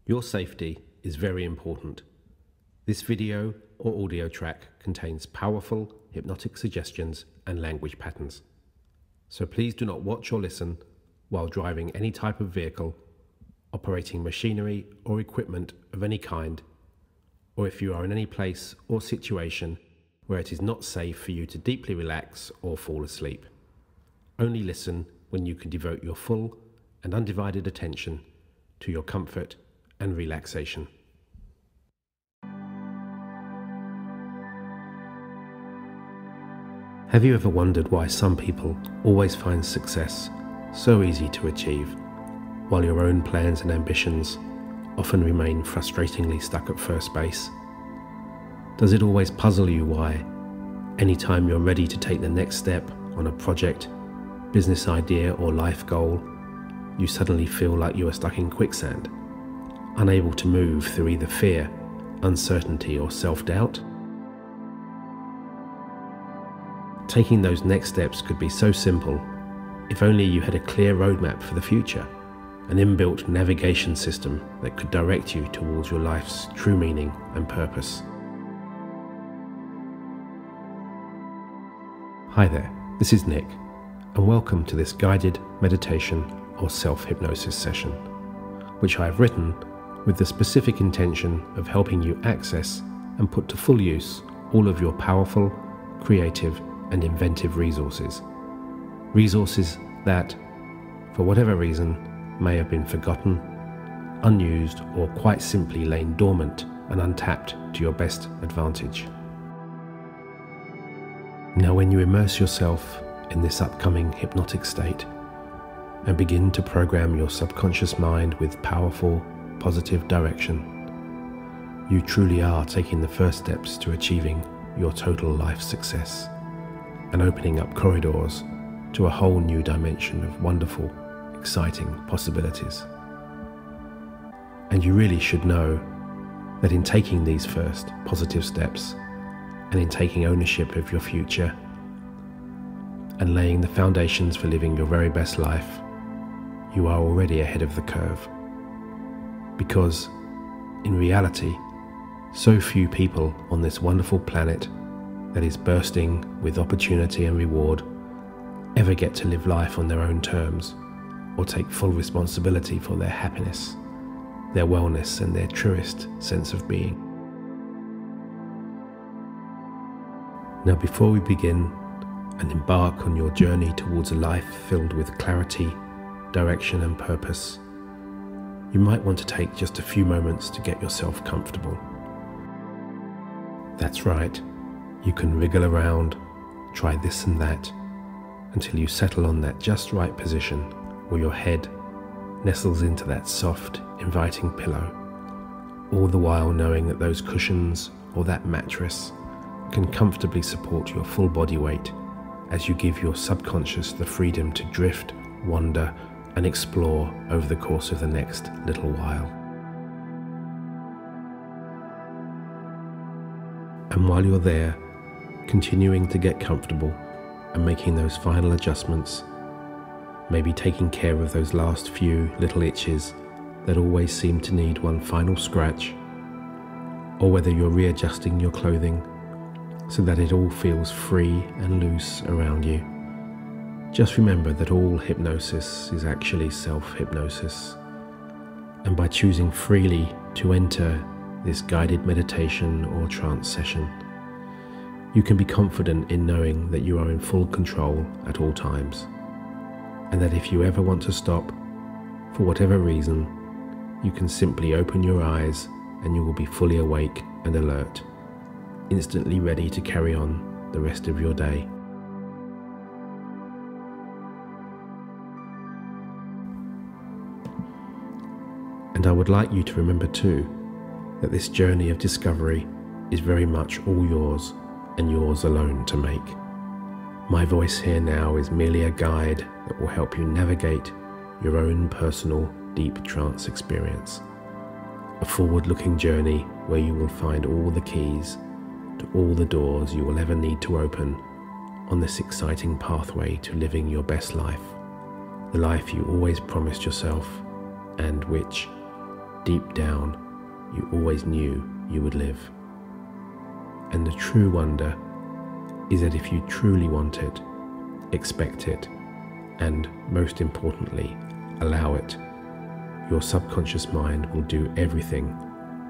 Your safety is very important. This video or audio track contains powerful hypnotic suggestions and language patterns. So please do not watch or listen while driving any type of vehicle, operating machinery or equipment of any kind, or if you are in any place or situation where it is not safe for you to deeply relax or fall asleep. Only listen when you can devote your full and undivided attention to your comfort and relaxation. Have you ever wondered why some people always find success so easy to achieve, while your own plans and ambitions often remain frustratingly stuck at first base? Does it always puzzle you why, anytime you're ready to take the next step on a project, business idea or life goal, you suddenly feel like you are stuck in quicksand, unable to move through either fear, uncertainty or self-doubt? Taking those next steps could be so simple if only you had a clear roadmap for the future, an inbuilt navigation system that could direct you towards your life's true meaning and purpose. Hi there, this is Nick, and welcome to this guided meditation or self-hypnosis session, which I have written with the specific intention of helping you access and put to full use all of your powerful, creative, and inventive resources. Resources that, for whatever reason, may have been forgotten, unused, or quite simply lain dormant and untapped to your best advantage. Now, when you immerse yourself in this upcoming hypnotic state and begin to program your subconscious mind with powerful, positive direction, you truly are taking the first steps to achieving your total life success and opening up corridors to a whole new dimension of wonderful, exciting possibilities. And you really should know that in taking these first positive steps and in taking ownership of your future and laying the foundations for living your very best life, you are already ahead of the curve. Because, in reality, so few people on this wonderful planet that is bursting with opportunity and reward ever get to live life on their own terms or take full responsibility for their happiness, their wellness, and their truest sense of being. Now, before we begin and embark on your journey towards a life filled with clarity, direction, and purpose, you might want to take just a few moments to get yourself comfortable. That's right, you can wriggle around, try this and that, until you settle on that just right position where your head nestles into that soft, inviting pillow, all the while knowing that those cushions or that mattress can comfortably support your full body weight as you give your subconscious the freedom to drift, wander, and explore over the course of the next little while. And while you're there, continuing to get comfortable and making those final adjustments, maybe taking care of those last few little itches that always seem to need one final scratch, or whether you're readjusting your clothing so that it all feels free and loose around you, just remember that all hypnosis is actually self-hypnosis. And by choosing freely to enter this guided meditation or trance session, you can be confident in knowing that you are in full control at all times, and that if you ever want to stop, for whatever reason, you can simply open your eyes and you will be fully awake and alert, instantly ready to carry on the rest of your day. And I would like you to remember too that this journey of discovery is very much all yours and yours alone to make. My voice here now is merely a guide that will help you navigate your own personal deep trance experience, a forward-looking journey where you will find all the keys to all the doors you will ever need to open on this exciting pathway to living your best life, the life you always promised yourself and which, deep down you always knew you would live. And the true wonder is that if you truly want it, expect it, and most importantly, allow it, your subconscious mind will do everything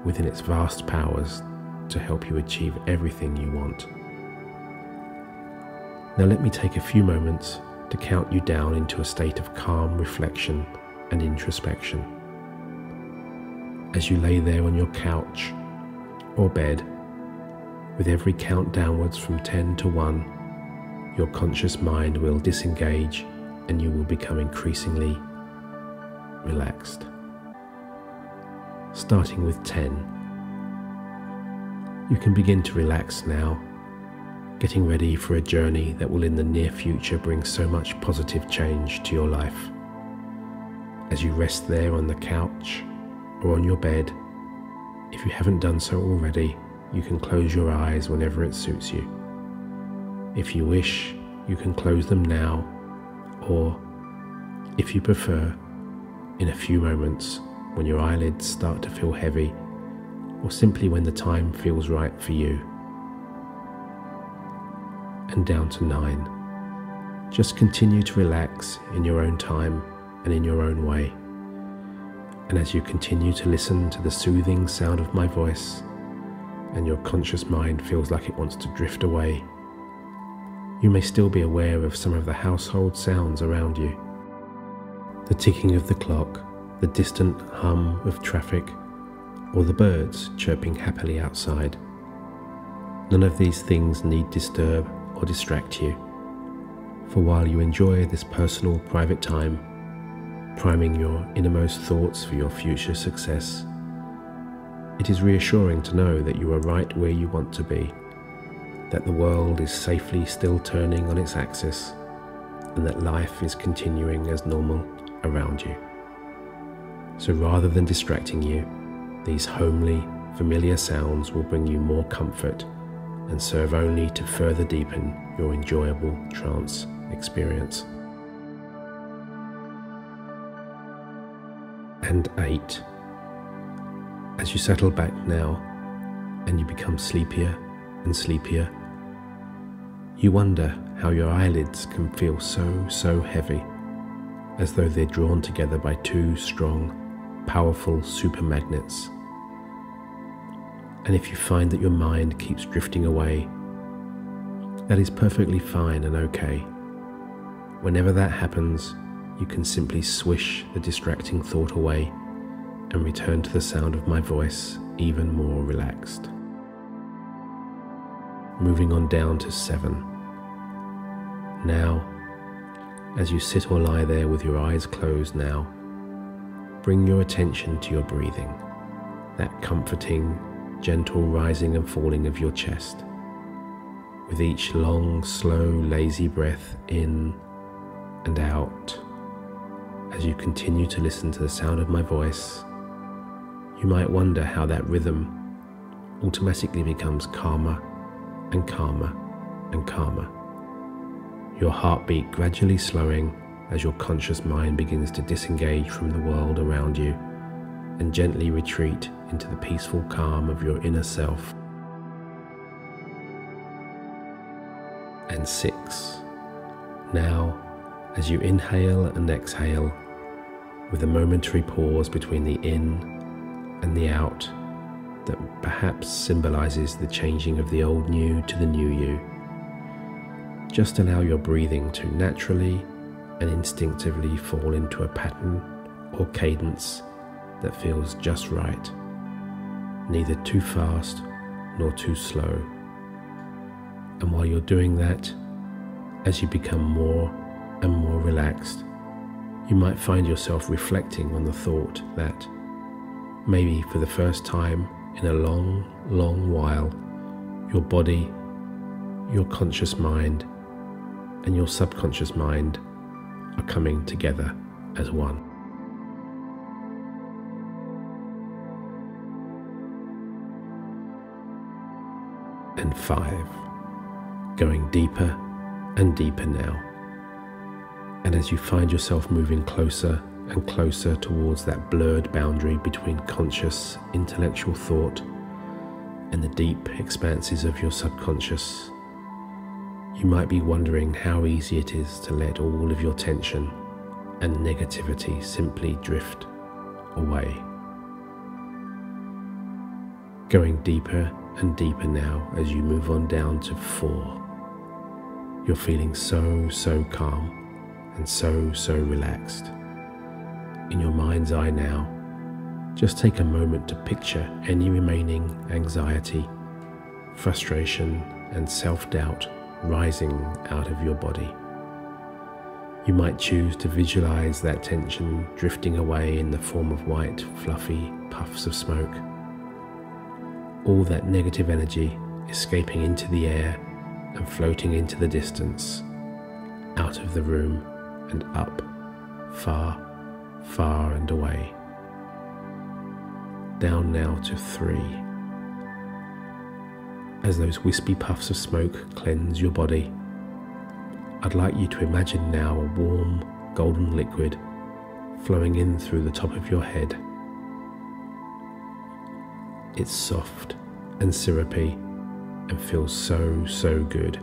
within its vast powers to help you achieve everything you want. Now let me take a few moments to count you down into a state of calm reflection and introspection. As you lay there on your couch or bed, with every count downwards from 10 to 1, your conscious mind will disengage and you will become increasingly relaxed. Starting with 10, you can begin to relax now, getting ready for a journey that will in the near future bring so much positive change to your life. As you rest there on the couch or on your bed, if you haven't done so already, you can close your eyes whenever it suits you. If you wish, you can close them now, or, if you prefer, in a few moments when your eyelids start to feel heavy, or simply when the time feels right for you. And down to 9. Just continue to relax in your own time and in your own way. And as you continue to listen to the soothing sound of my voice, and your conscious mind feels like it wants to drift away, you may still be aware of some of the household sounds around you. The ticking of the clock, the distant hum of traffic, or the birds chirping happily outside. None of these things need disturb or distract you, for while you enjoy this personal private time, priming your innermost thoughts for your future success, it is reassuring to know that you are right where you want to be, that the world is safely still turning on its axis, and that life is continuing as normal around you. So rather than distracting you, these homely, familiar sounds will bring you more comfort and serve only to further deepen your enjoyable trance experience. And 8. As you settle back now and you become sleepier and sleepier, you wonder how your eyelids can feel so heavy, as though they're drawn together by two strong, powerful super magnets. And if you find that your mind keeps drifting away, that is perfectly fine and okay. Whenever that happens, you can simply swish the distracting thought away and return to the sound of my voice even more relaxed. Moving on down to 7. Now, as you sit or lie there with your eyes closed now, bring your attention to your breathing, that comforting, gentle rising and falling of your chest. With each long, slow, lazy breath in and out, as you continue to listen to the sound of my voice, you might wonder how that rhythm automatically becomes calmer and calmer and calmer. Your heartbeat gradually slowing as your conscious mind begins to disengage from the world around you and gently retreat into the peaceful calm of your inner self. And 6. Now, as you inhale and exhale, with a momentary pause between the in and the out that perhaps symbolizes the changing of the old you to the new you, just allow your breathing to naturally and instinctively fall into a pattern or cadence that feels just right, neither too fast nor too slow. And while you're doing that, as you become more and more relaxed, you might find yourself reflecting on the thought that maybe for the first time in a long while, your body, your conscious mind, and your subconscious mind are coming together as one. And 5, going deeper and deeper now. And as you find yourself moving closer and closer towards that blurred boundary between conscious intellectual thought and the deep expanses of your subconscious. You might be wondering how easy it is to let all of your tension and negativity simply drift away. Going deeper and deeper now as you move on down to 4. You're feeling so calm and so relaxed. In your mind's eye now, just take a moment to picture any remaining anxiety, frustration, and self-doubt rising out of your body. You might choose to visualize that tension drifting away in the form of white, fluffy puffs of smoke. All that negative energy escaping into the air and floating into the distance, out of the room and up, far and away. Down now to 3. As those wispy puffs of smoke cleanse your body, I'd like you to imagine now a warm golden liquid flowing in through the top of your head. It's soft and syrupy and feels so good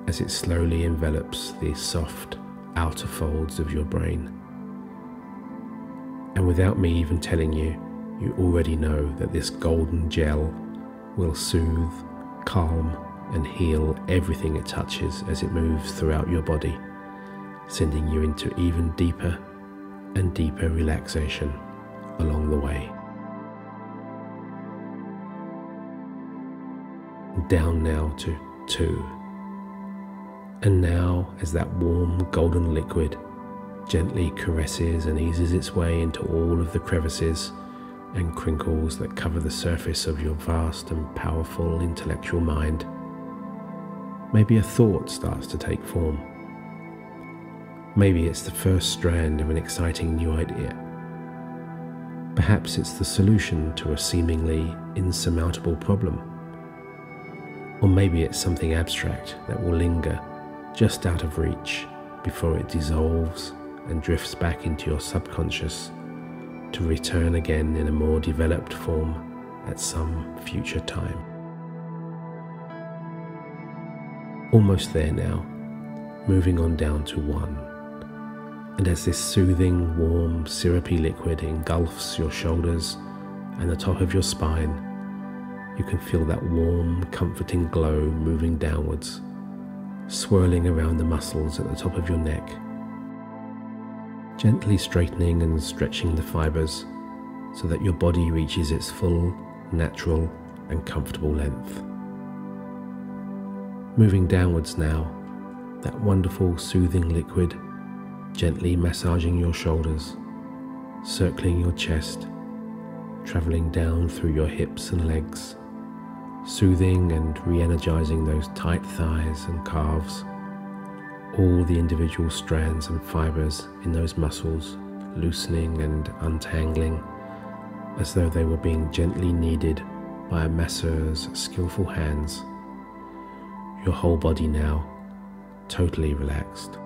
as it slowly envelops the soft outer folds of your brain. And without me even telling you, you already know that this golden gel will soothe, calm, and heal everything it touches as it moves throughout your body, sending you into even deeper and deeper relaxation along the way. Down now to 2. And now, as that warm golden liquid gently caresses and eases its way into all of the crevices and crinkles that cover the surface of your vast and powerful intellectual mind, maybe a thought starts to take form. Maybe it's the first strand of an exciting new idea. Perhaps it's the solution to a seemingly insurmountable problem. Or maybe it's something abstract that will linger just out of reach before it dissolves and drifts back into your subconscious to return again in a more developed form at some future time. Almost there now, moving on down to 1. And as this soothing, warm, syrupy liquid engulfs your shoulders and the top of your spine, you can feel that warm, comforting glow moving downwards, swirling around the muscles at the top of your neck, gently straightening and stretching the fibers so that your body reaches its full, natural, and comfortable length. Moving downwards now, that wonderful, soothing liquid gently massaging your shoulders, circling your chest, traveling down through your hips and legs, soothing and re-energizing those tight thighs and calves, all the individual strands and fibers in those muscles loosening and untangling as though they were being gently kneaded by a masseur's skillful hands. Your whole body now totally relaxed.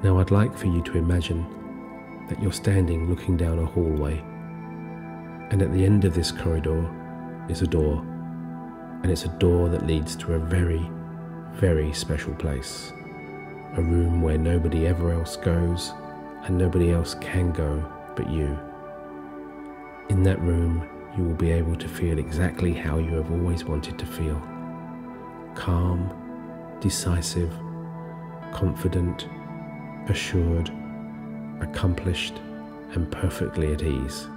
Now I'd like for you to imagine that you're standing looking down a hallway, and at the end of this corridor is a door, and it's a door that leads to a very special place, a room where nobody ever else goes and nobody else can go but you. In that room you will be able to feel exactly how you have always wanted to feel: calm, decisive, confident, assured, accomplished, and perfectly at ease.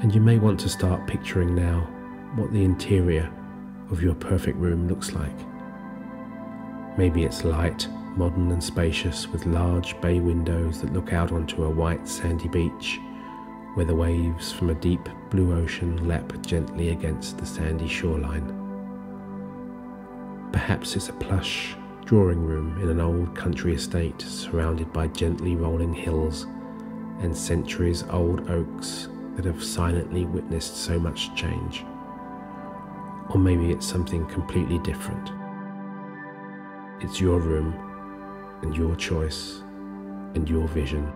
And you may want to start picturing now what the interior of your perfect room looks like. Maybe it's light, modern and spacious, with large bay windows that look out onto a white sandy beach where the waves from a deep blue ocean lap gently against the sandy shoreline. Perhaps it's a plush, drawing room in an old country estate surrounded by gently rolling hills and centuries-old oaks that have silently witnessed so much change. Or maybe it's something completely different. It's your room and your choice and your vision.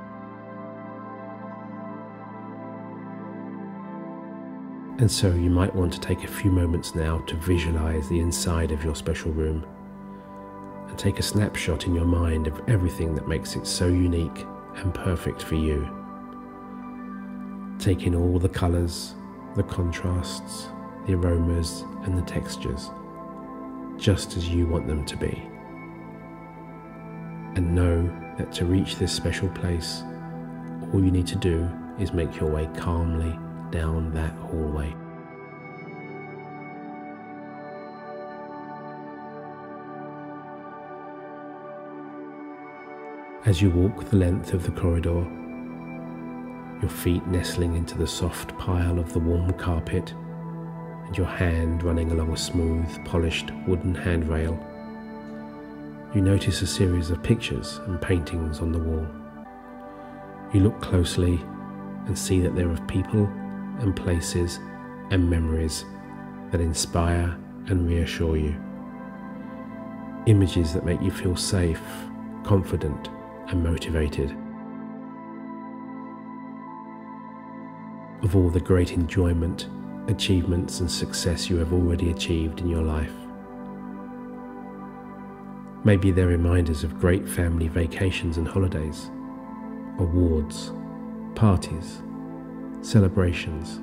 And so you might want to take a few moments now to visualize the inside of your special room and take a snapshot in your mind of everything that makes it so unique and perfect for you. Take in all the colors, the contrasts, the aromas and the textures, just as you want them to be. And know that to reach this special place, all you need to do is make your way calmly down that hallway. As you walk the length of the corridor, your feet nestling into the soft pile of the warm carpet and your hand running along a smooth, polished wooden handrail, you notice a series of pictures and paintings on the wall. You look closely and see that there are people and places and memories that inspire and reassure you. Images that make you feel safe, confident and motivated. Of all the great enjoyment, achievements and success you have already achieved in your life. Maybe they're reminders of great family vacations and holidays, awards, parties, celebrations,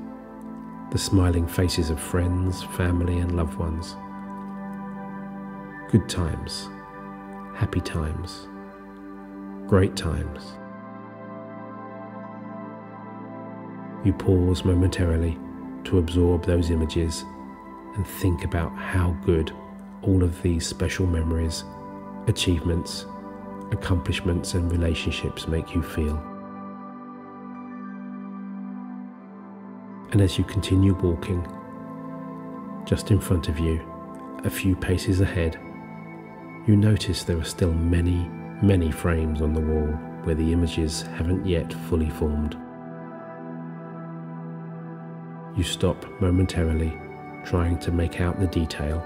the smiling faces of friends, family and loved ones. Good times, happy times, great times. You pause momentarily to absorb those images and think about how good all of these special memories, achievements, accomplishments and relationships make you feel. And as you continue walking, just in front of you, a few paces ahead, you notice there are still many, many frames on the wall where the images haven't yet fully formed. You stop momentarily, trying to make out the detail,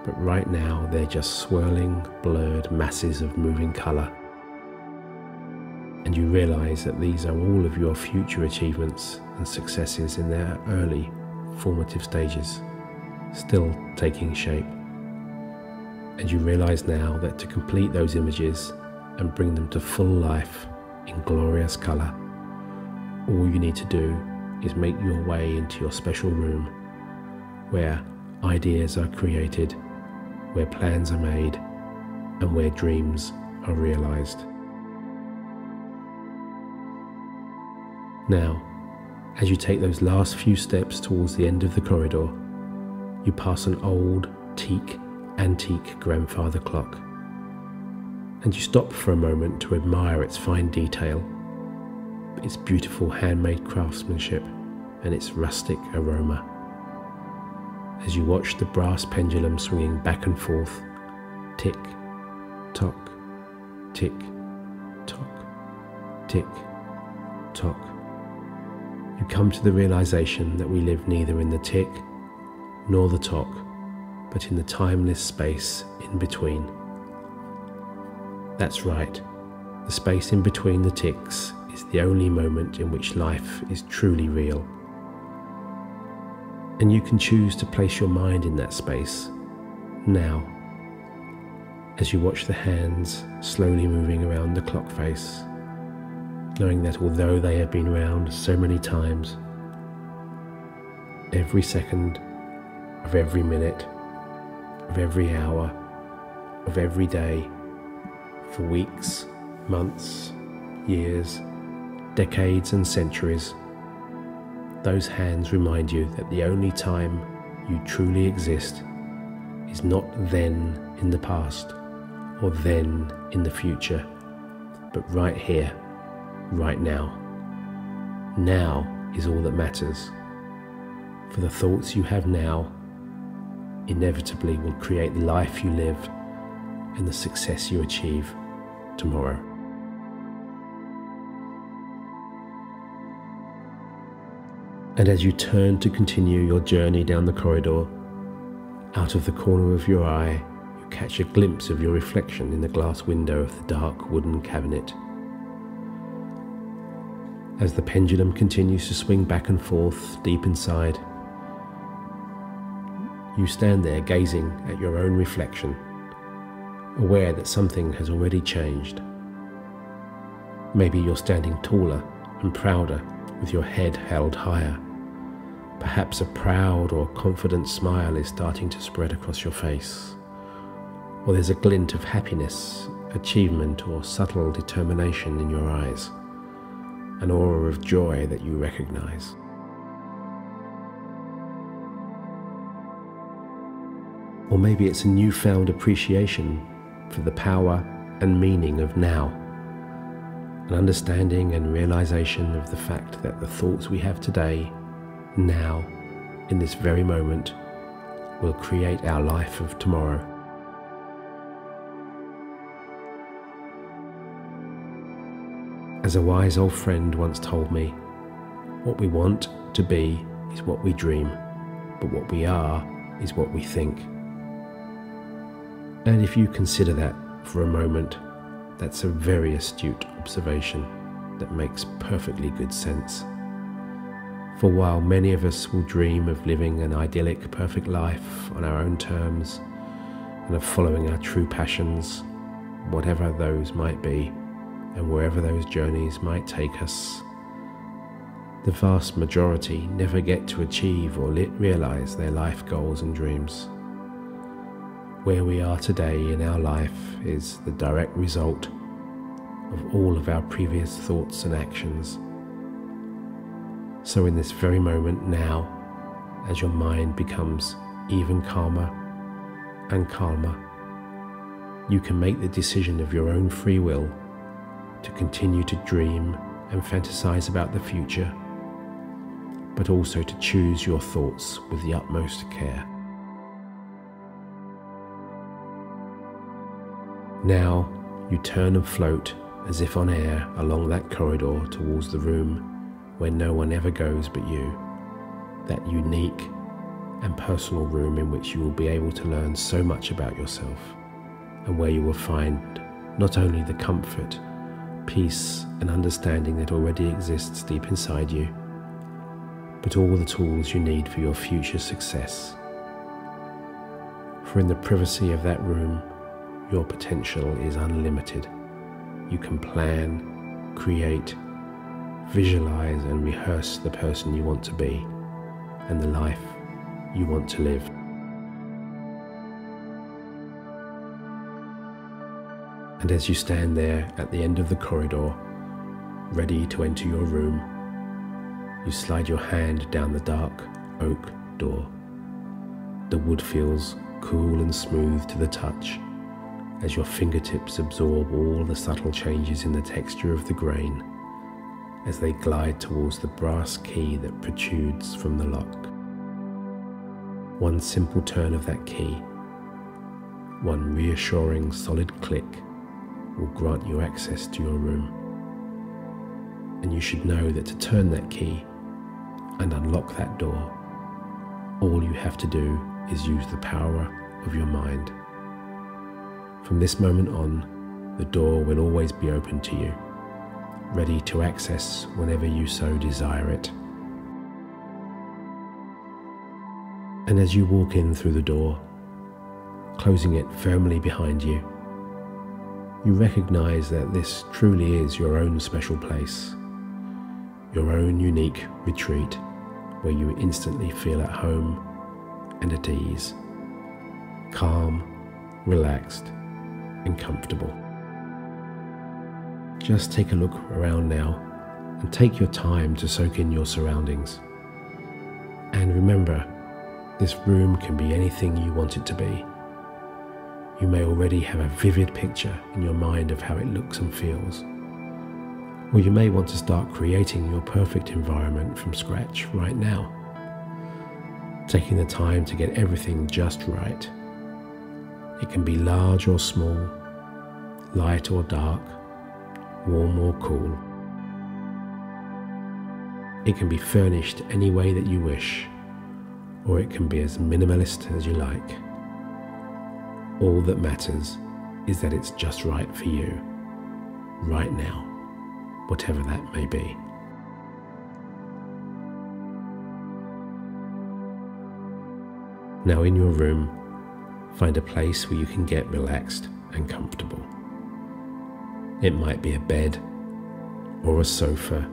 but right now they're just swirling, blurred masses of moving colour. And you realise that these are all of your future achievements and successes in their early, formative stages, still taking shape. And you realise now that to complete those images and bring them to full life in glorious colour, all you need to do is make your way into your special room, where ideas are created, where plans are made, and where dreams are realised. Now, as you take those last few steps towards the end of the corridor, you pass an old, antique grandfather clock, and you stop for a moment to admire its fine detail, its beautiful handmade craftsmanship, and its rustic aroma. As you watch the brass pendulum swinging back and forth, tick, tock, tick, tock, tick, tock, you come to the realization that we live neither in the tick nor the tock, but in the timeless space in between. That's right, the space in between the ticks is the only moment in which life is truly real. And you can choose to place your mind in that space, now, as you watch the hands slowly moving around the clock face, knowing that although they have been round so many times, every second of every minute, of every hour, of every day, for weeks, months, years, decades and centuries, those hands remind you that the only time you truly exist is not then in the past or then in the future, but right here, right now. Now is all that matters, for the thoughts you have now inevitably will create the life you live and the success you achieve tomorrow. And as you turn to continue your journey down the corridor, out of the corner of your eye, you catch a glimpse of your reflection in the glass window of the dark wooden cabinet. As the pendulum continues to swing back and forth deep inside, you stand there gazing at your own reflection, aware that something has already changed. Maybe you're standing taller and prouder with your head held higher. Perhaps a proud or confident smile is starting to spread across your face, or there's a glint of happiness, achievement, or subtle determination in your eyes, an aura of joy that you recognize. Or maybe it's a newfound appreciation for the power and meaning of now, an understanding and realization of the fact that the thoughts we have today, now, in this very moment, will create our life of tomorrow. As a wise old friend once told me, what we want to be is what we dream, but what we are is what we think. And if you consider that for a moment, that's a very astute observation that makes perfectly good sense. For while many of us will dream of living an idyllic, perfect life on our own terms and of following our true passions, whatever those might be and wherever those journeys might take us, the vast majority never get to achieve or realize their life goals and dreams. Where we are today in our life is the direct result of all of our previous thoughts and actions. So in this very moment now, as your mind becomes even calmer and calmer, you can make the decision of your own free will to continue to dream and fantasize about the future, but also to choose your thoughts with the utmost care. Now you turn and float as if on air along that corridor towards the room where no one ever goes but you, that unique and personal room in which you will be able to learn so much about yourself, and where you will find not only the comfort, peace and understanding that already exists deep inside you, but all the tools you need for your future success. For in the privacy of that room, your potential is unlimited. You can plan, create, visualize and rehearse the person you want to be and the life you want to live. And as you stand there at the end of the corridor, ready to enter your room, you slide your hand down the dark oak door. The wood feels cool and smooth to the touch as your fingertips absorb all the subtle changes in the texture of the grain as they glide towards the brass key that protrudes from the lock. One simple turn of that key, one reassuring solid click, will grant you access to your room. And you should know that to turn that key and unlock that door, all you have to do is use the power of your mind. From this moment on, the door will always be open to you, ready to access whenever you so desire it. And as you walk in through the door, closing it firmly behind you, you recognize that this truly is your own special place, your own unique retreat where you instantly feel at home and at ease, calm, relaxed, and comfortable. Just take a look around now and take your time to soak in your surroundings. And remember, this room can be anything you want it to be. You may already have a vivid picture in your mind of how it looks and feels. Or you may want to start creating your perfect environment from scratch right now, taking the time to get everything just right. It can be large or small, light or dark, warm or cool. It can be furnished any way that you wish, or it can be as minimalist as you like. All that matters is that it's just right for you, right now, whatever that may be. Now in your room, find a place where you can get relaxed and comfortable. It might be a bed, or a sofa,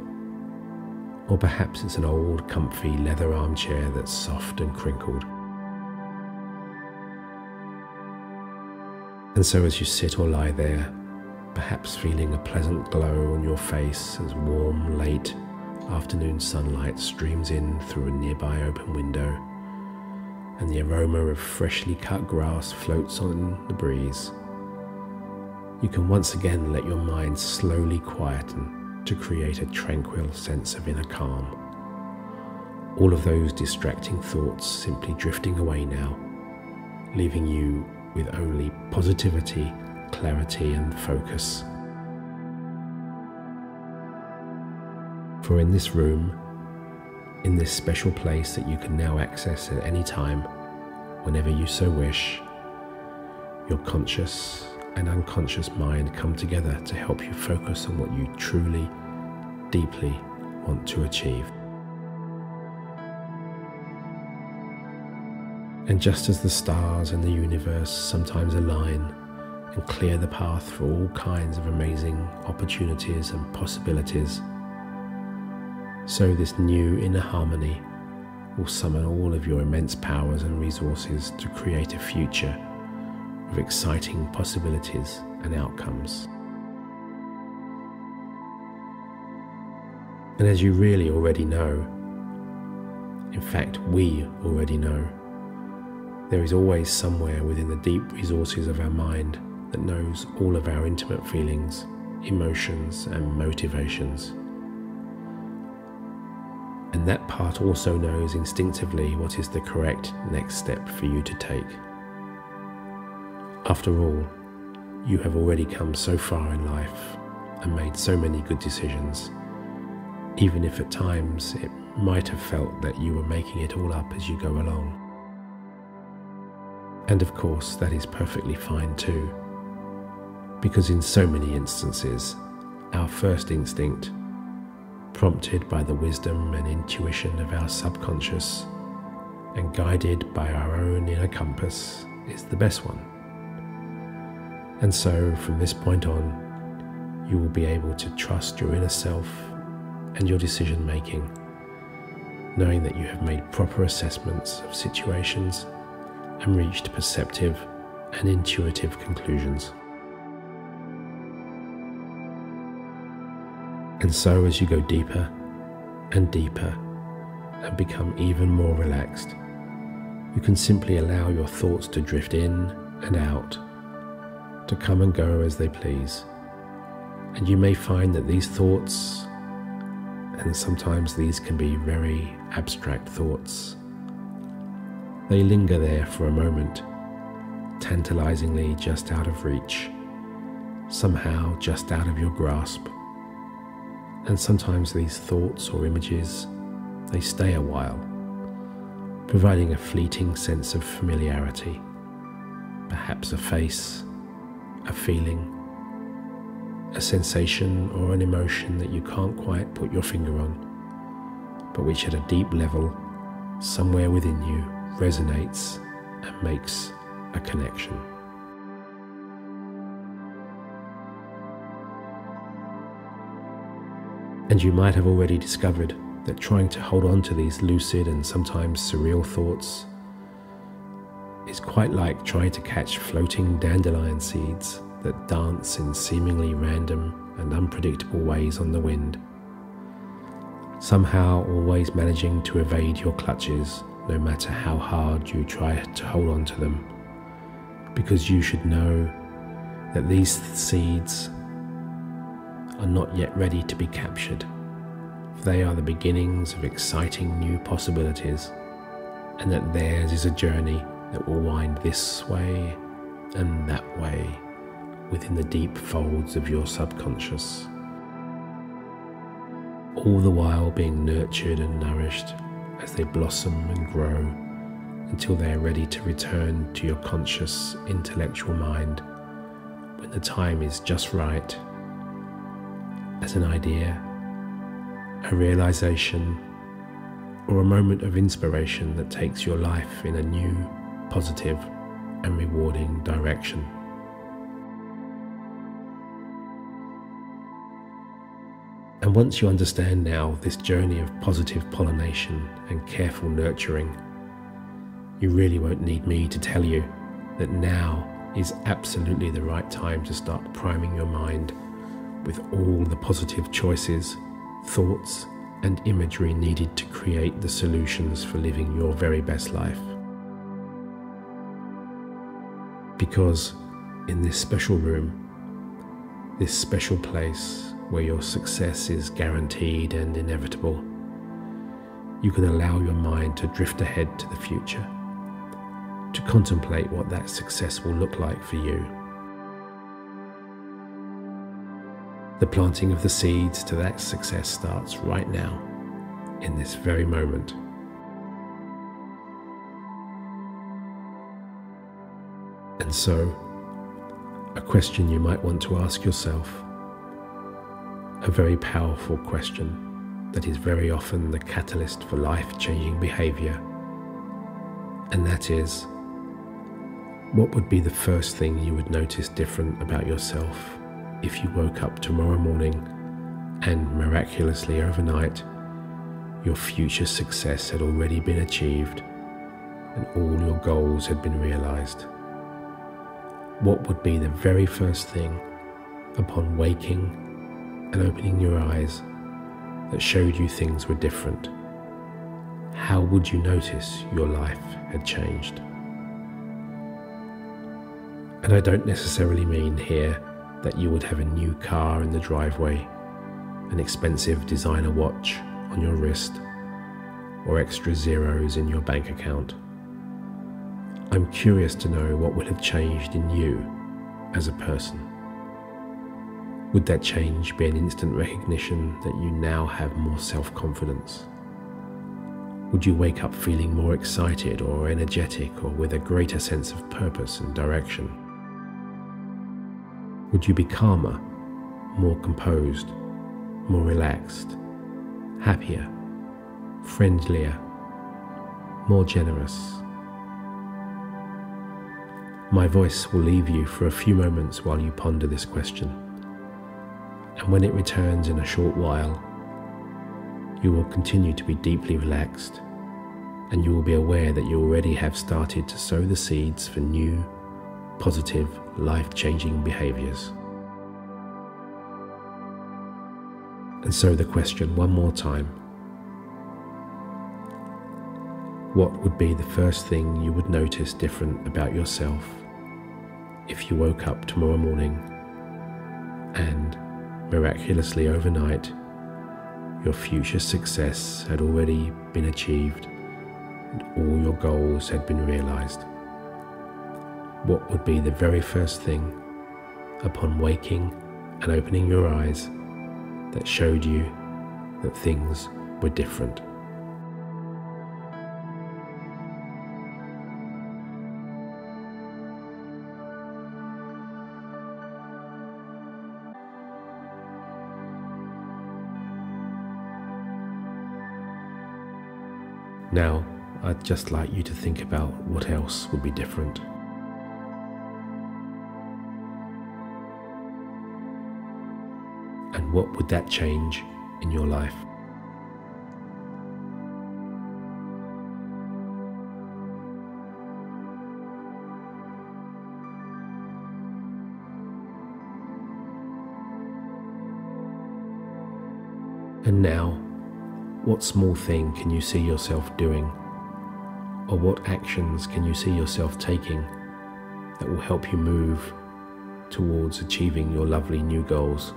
or perhaps it's an old comfy leather armchair that's soft and crinkled. And so as you sit or lie there, perhaps feeling a pleasant glow on your face as warm, late afternoon sunlight streams in through a nearby open window, and the aroma of freshly cut grass floats on the breeze, you can once again let your mind slowly quieten to create a tranquil sense of inner calm. All of those distracting thoughts simply drifting away now, leaving you with only positivity, clarity and focus. For in this room, in this special place that you can now access at any time, whenever you so wish, your conscious and unconscious mind come together to help you focus on what you truly, deeply want to achieve. And just as the stars and the universe sometimes align and clear the path for all kinds of amazing opportunities and possibilities, so this new inner harmony will summon all of your immense powers and resources to create a future of exciting possibilities and outcomes. And as you really already know, in fact we already know, there is always somewhere within the deep resources of our mind that knows all of our intimate feelings, emotions and motivations. And that part also knows instinctively what is the correct next step for you to take. After all, you have already come so far in life and made so many good decisions, even if at times it might have felt that you were making it all up as you go along. And of course, that is perfectly fine too, because in so many instances, our first instinct, prompted by the wisdom and intuition of our subconscious and guided by our own inner compass, is the best one. And so from this point on, you will be able to trust your inner self and your decision making, knowing that you have made proper assessments of situations and reached perceptive and intuitive conclusions. And so as you go deeper and deeper and become even more relaxed, you can simply allow your thoughts to drift in and out, to come and go as they please. And you may find that these thoughts, and sometimes these can be very abstract thoughts, they linger there for a moment, tantalizingly just out of reach, somehow just out of your grasp. And sometimes these thoughts or images, they stay a while, providing a fleeting sense of familiarity, perhaps a face, a feeling, a sensation or an emotion that you can't quite put your finger on, but which at a deep level, somewhere within you, resonates and makes a connection. And you might have already discovered that trying to hold on to these lucid and sometimes surreal thoughts is quite like trying to catch floating dandelion seeds that dance in seemingly random and unpredictable ways on the wind, somehow always managing to evade your clutches no matter how hard you try to hold on to them, because you should know that these seeds are not yet ready to be captured. They are the beginnings of exciting new possibilities, and that theirs is a journey that will wind this way and that way within the deep folds of your subconscious, all the while being nurtured and nourished as they blossom and grow until they are ready to return to your conscious intellectual mind when the time is just right, as an idea, a realization, or a moment of inspiration that takes your life in a new, positive, and rewarding direction. And once you understand now this journey of positive pollination and careful nurturing, you really won't need me to tell you that now is absolutely the right time to start priming your mind with all the positive choices, thoughts, and imagery needed to create the solutions for living your very best life. Because in this special room, this special place where your success is guaranteed and inevitable, you can allow your mind to drift ahead to the future, to contemplate what that success will look like for you. The planting of the seeds to that success starts right now, in this very moment. And so, a question you might want to ask yourself, a very powerful question that is very often the catalyst for life-changing behavior, and that is, what would be the first thing you would notice different about yourself if you woke up tomorrow morning and miraculously overnight your future success had already been achieved and all your goals had been realized? What would be the very first thing upon waking and opening your eyes that showed you things were different? How would you notice your life had changed? And I don't necessarily mean here that you would have a new car in the driveway, an expensive designer watch on your wrist, or extra zeros in your bank account. I'm curious to know what would have changed in you as a person. Would that change be an instant recognition that you now have more self-confidence? Would you wake up feeling more excited or energetic or with a greater sense of purpose and direction? Would you be calmer, more composed, more relaxed, happier, friendlier, more generous? My voice will leave you for a few moments while you ponder this question, and when it returns in a short while, you will continue to be deeply relaxed, and you will be aware that you already have started to sow the seeds for new, positive, life-changing behaviors. And so the question one more time: what would be the first thing you would notice different about yourself if you woke up tomorrow morning and, miraculously overnight, your future success had already been achieved and all your goals had been realized? What would be the very first thing upon waking and opening your eyes that showed you that things were different? Now, I'd just like you to think about what else would be different. And what would that change in your life? And now, what small thing can you see yourself doing, or what actions can you see yourself taking that will help you move towards achieving your lovely new goals?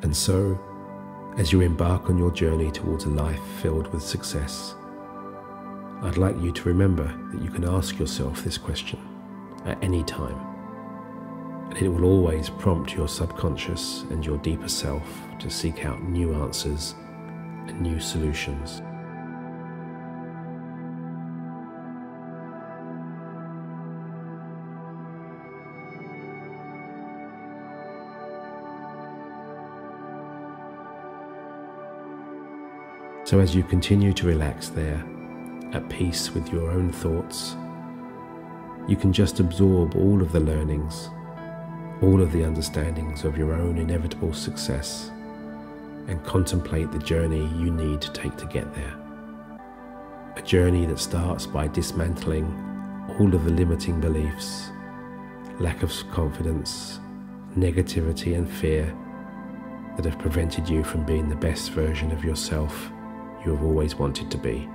And so, As you embark on your journey towards a life filled with success, I'd like you to remember that you can ask yourself this question at any time, and it will always prompt your subconscious and your deeper self to seek out new answers and new solutions. So as you continue to relax there, at peace with your own thoughts, you can just absorb all of the learnings, all of the understandings of your own inevitable success, and contemplate the journey you need to take to get there. A journey that starts by dismantling all of the limiting beliefs, lack of confidence, negativity and fear that have prevented you from being the best version of yourself you have always wanted to be.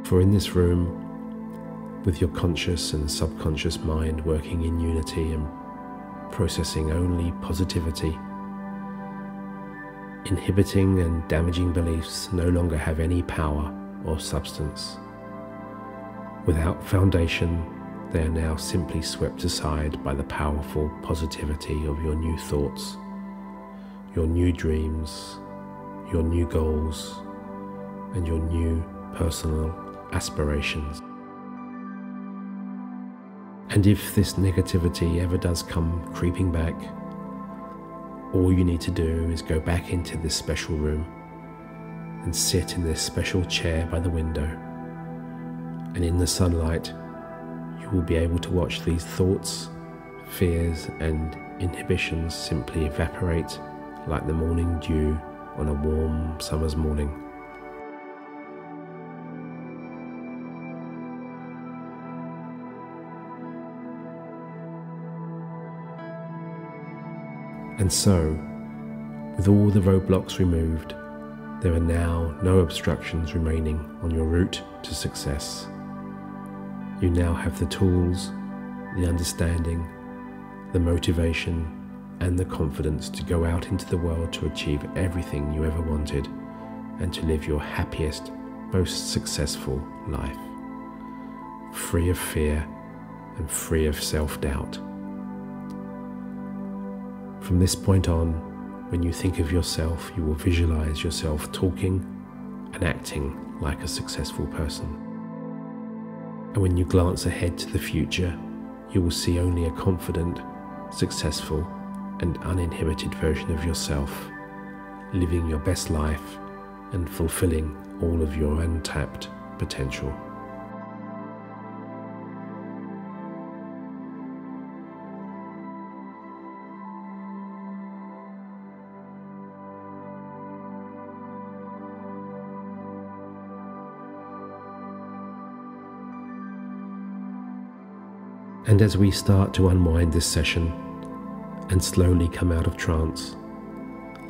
For in this room, with your conscious and subconscious mind working in unity and processing only positivity, inhibiting and damaging beliefs no longer have any power or substance. Without foundation, they are now simply swept aside by the powerful positivity of your new thoughts, your new dreams, your new goals, and your new personal aspirations. And if this negativity ever does come creeping back, all you need to do is go back into this special room and sit in this special chair by the window, and in the sunlight you will be able to watch these thoughts, fears and inhibitions simply evaporate like the morning dew on a warm summer's morning. And so, with all the roadblocks removed, there are now no obstructions remaining on your route to success. You now have the tools, the understanding, the motivation, and the confidence to go out into the world to achieve everything you ever wanted and to live your happiest, most successful life, free of fear and free of self-doubt. From this point on, when you think of yourself, you will visualize yourself talking and acting like a successful person. And when you glance ahead to the future, you will see only a confident, successful, and uninhibited version of yourself, living your best life and fulfilling all of your untapped potential. And as we start to unwind this session and slowly come out of trance,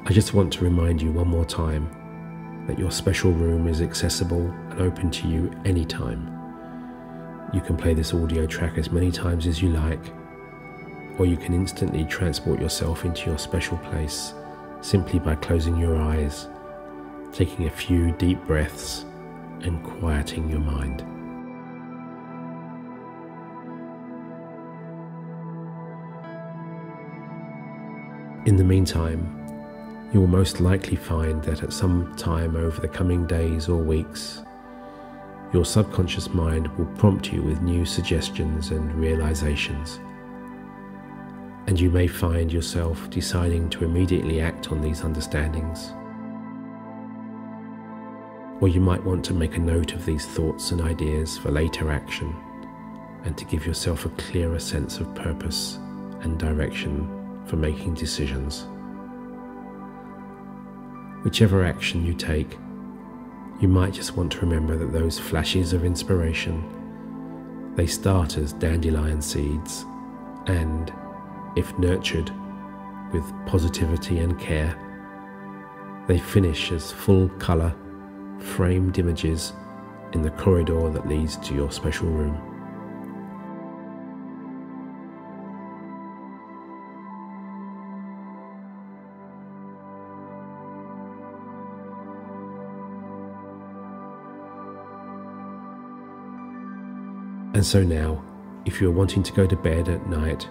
I just want to remind you one more time that your special room is accessible and open to you anytime. You can play this audio track as many times as you like, or you can instantly transport yourself into your special place simply by closing your eyes, taking a few deep breaths, and quieting your mind. In the meantime, you will most likely find that at some time over the coming days or weeks, your subconscious mind will prompt you with new suggestions and realizations. And you may find yourself deciding to immediately act on these understandings. Or you might want to make a note of these thoughts and ideas for later action and to give yourself a clearer sense of purpose and direction for making decisions. Whichever action you take, you might just want to remember that those flashes of inspiration, they start as dandelion seeds, and, if nurtured with positivity and care, They finish as full colour, framed images in the corridor that leads to your special room. And so now, if you're wanting to go to bed at night,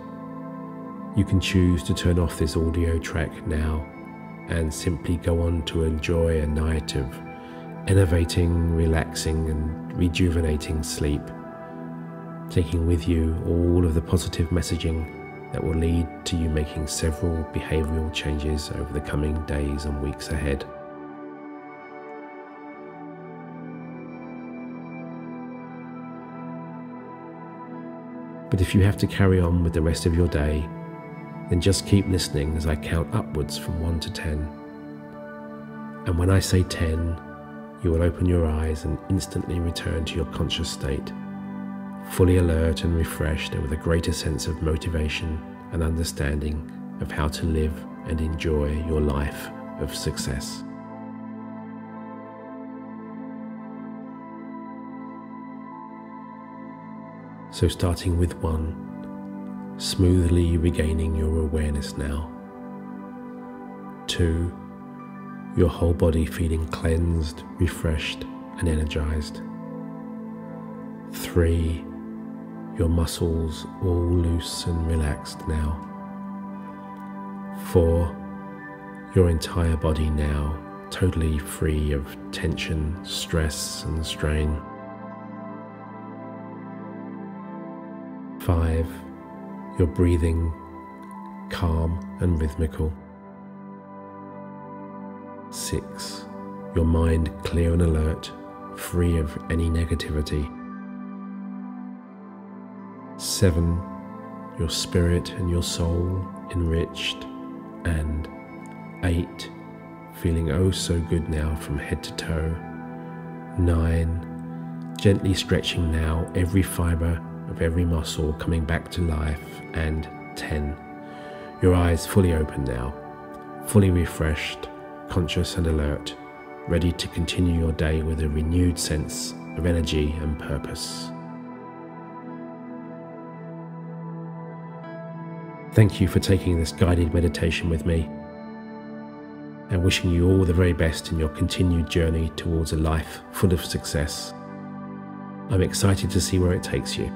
you can choose to turn off this audio track now and simply go on to enjoy a night of enervating, relaxing and rejuvenating sleep, taking with you all of the positive messaging that will lead to you making several behavioural changes over the coming days and weeks ahead. But if you have to carry on with the rest of your day, then just keep listening as I count upwards from 1 to 10. And when I say 10, you will open your eyes and instantly return to your conscious state, fully alert and refreshed and with a greater sense of motivation and understanding of how to live and enjoy your life of success. So starting with 1, smoothly regaining your awareness now. 2, your whole body feeling cleansed, refreshed and energized. 3, your muscles all loose and relaxed now. 4, your entire body now totally free of tension, stress and strain. 5, your breathing calm and rhythmical. 6, your mind clear and alert, free of any negativity. 7, your spirit and your soul enriched. And 8, feeling oh so good now from head to toe. 9, gently stretching now every fibre of every muscle coming back to life. And 10, your eyes fully open now, fully refreshed, conscious and alert, ready to continue your day with a renewed sense of energy and purpose. Thank you for taking this guided meditation with me, and wishing you all the very best in your continued journey towards a life full of success. I'm excited to see where it takes you.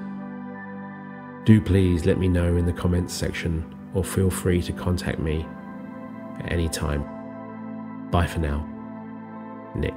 Do please let me know in the comments section, or feel free to contact me at any time. Bye for now. Nick.